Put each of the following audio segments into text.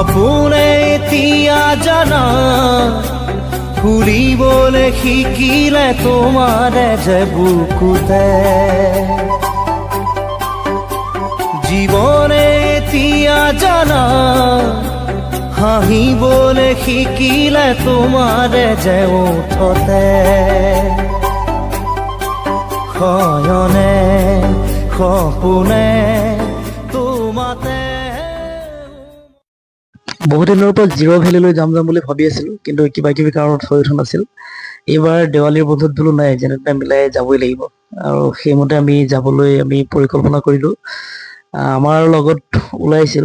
সপোনে এতিয়া জানা ফুৰিবলৈ শিকিলে তোমাৰে যে বুকুতে জীৱনে এতিয়া জানা হাঁহিবলৈ শিকিলে তোমাৰে যে ওঠতে শয়নে সপোনে তোমাতে। বহুত দিনৰ পৰা জিৰ' ভেলীলৈ যাম বুলি ভাবি আছিলোঁ, কিন্তু কিবা কিবি কাৰণত হৈ উঠা নাছিল। এইবাৰ দেৱালীৰ বন্ধত বোলো নাই, যেনে তেনে মিলাই যাবই লাগিব, আৰু সেইমতে আমি যাবলৈ পৰিকল্পনা কৰিলোঁ। আমাৰ লগত ওলাইছিল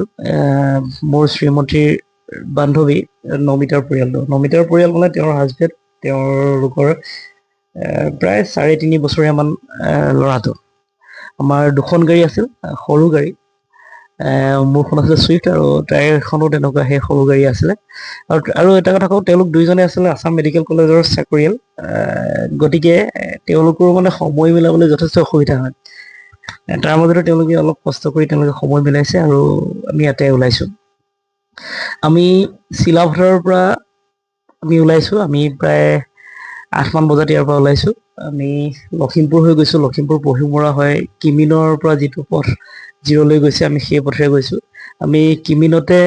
মোৰ শ্ৰীমতীৰ বান্ধৱী নমিতাৰ পৰিয়াল মানে তেওঁৰ হাজবেণ্ড, তেওঁলোকৰ প্ৰায় 3.5 বছৰীয়া মান ল'ৰাটো। আমাৰ দুখন গাড়ী আছিল, সৰু গাড়ী। মোৰখন আছিলে চুইফ্ট, আৰু তাইৰখনো তেনেকুৱা সেই সৰু গাড়ী আছিলে। আৰু এটা কথা কওঁ, তেওঁলোক দুইজনে আছিলে আছাম মেডিকেল কলেজৰ চাকৰিয়াল, গতিকে তেওঁলোকৰ মানে সময় মিলাবলৈ যথেষ্ট অসুবিধা হয়। তাৰ মাজতে তেওঁলোকে অলপ কষ্ট কৰি সময় মিলাইছে, আৰু আমি ইয়াতে ওলাইছোঁ। আমি চিলাপথাৰৰ পৰা ওলাইছোঁ। আমি প্ৰায় 8 মান বজাত ইয়াৰ পৰা ওলাইছোঁ। আমি লখিমপুৰ হৈ গৈছোঁ। লখিমপুৰ পহিমৰা হয় কিমিনৰ পৰা যিটো পথ জিৰ'লৈ গৈছে, আমি সেই পথেৰে গৈছোঁ। আমি কিমিনতে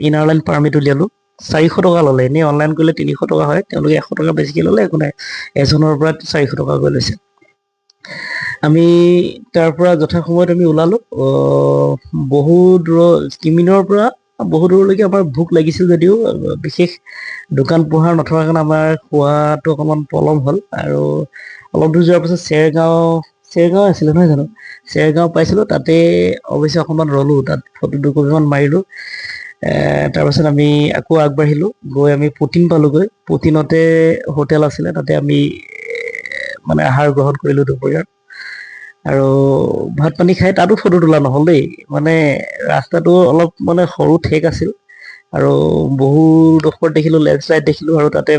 ইনাৰ লাইন পাৰ্মিট উলিয়ালোঁ। 400 টকা ল'লে। এনেই অনলাইন কৰিলে 300 টকা হয়, তেওঁলোকে 100 টকা বেছিকৈ ল'লে, একো নাই। এজনৰ পৰা 400 টকাকৈ লৈছে। আমি তাৰ পৰা যথাসময়ত আমি ওলালোঁ। বহু দূৰৰ কিমিনৰ পৰা বহু দূৰলৈকে আমাৰ ভোক লাগিছিল যদিও বিশেষ দোকান পোহাৰ নথকাৰ কাৰণে আমাৰ খোৱাটো অকণমান পলম হ'ল। আৰু অলপ দূৰ যোৱাৰ পাছত চেৰগাঁও আছিলে নহয় জানো, চেৰগাঁও পাইছিলোঁ। তাতে অৱশ্যে অকণমান ৰ'লোঁ, তাত ফটো দুকপিমান মাৰিলোঁ। তাৰপাছত আমি আকৌ আগবাঢ়িলোঁ, গৈ আমি পুটিন পালোঁগৈ। পুটিনতে হোটেল আছিলে, তাতে আমি আহাৰ গ্ৰহণ কৰিলোঁ দুপৰীয়াৰ। আৰু ভাত পানী খাই তাতো ফটো তোলা নহ'ল দেই, ৰাস্তাটো অলপ সৰু ঠেক আছিল, আৰু বহুডোখৰত দেখিলোঁ লেণ্ডশ্লাইড দেখিলোঁ। আৰু তাতে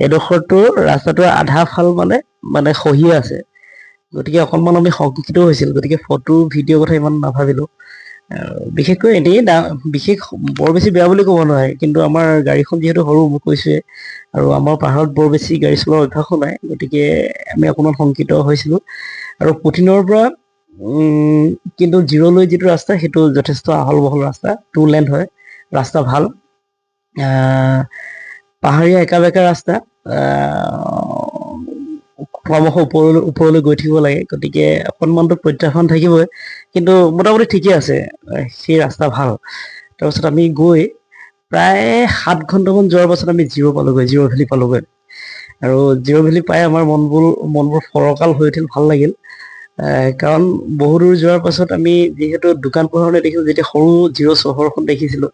এডোখৰটো ৰাস্তাটো আধা ফাল খহিয়ে আছে, গতিকে অকণমান আমি শংকিত হৈছিল। গতিকে ফটো ভিডিঅ'ৰ কথা ইমান নাভাবিলোঁ। বিশেষকৈ এনেই বিশেষ বৰ বেছি বেয়া বুলি ক'ব নোৱাৰে, কিন্তু আমাৰ গাড়ীখন যিহেতু সৰু, মই কৈছোঁৱে, আৰু আমাৰ পাহাৰত বৰ বেছি গাড়ী চলোৱাৰ অভ্যাসো নাই, গতিকে আমি অকণমান শংকিত হৈছিলোঁ। আৰু পুঠিনৰ পৰা কিন্তু জিৰ'লৈ যিটো ৰাস্তা, সেইটো যথেষ্ট আহল বহল ৰাস্তা, 2 লেন হয়, ৰাস্তা ভাল। পাহাৰীয়া একা বেকা ৰাস্তা, ক্ৰমশ ওপৰলৈ গৈ থাকিব লাগে, গতিকে অকণমানতো প্ৰত্যাহ্বান থাকিবই, কিন্তু মোটামুটি ঠিকে আছে, সেই ৰাস্তা ভাল। তাৰপাছত আমি গৈ প্ৰায় 7 ঘণ্টামান যোৱাৰ পাছত আমি জিৰ' ভেলী পালোঁগৈ। আৰু জিৰ' ভেলী পাই আমাৰ মনবোৰ ফৰকাল হৈ উঠিল, ভাল লাগিল। কাৰণ বহু দূৰ যোৱাৰ পাছত আমি যিহেতু দোকান পোহাৰলৈ দেখিলোঁ, যেতিয়া সৰু জিৰ' চহৰখন দেখিছিলোঁ,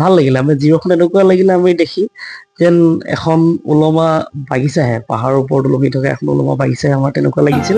ভাল লাগিলে। আমি জিৰ'খন এনেকুৱা লাগিলে আমি দেখি যেন এখন ওলমা বাগিচাহে, পাহাৰৰ ওপৰত ওলমি থকা এখন ওলমা বাগিচাহে, আমাৰ তেনেকুৱা লাগিছিল।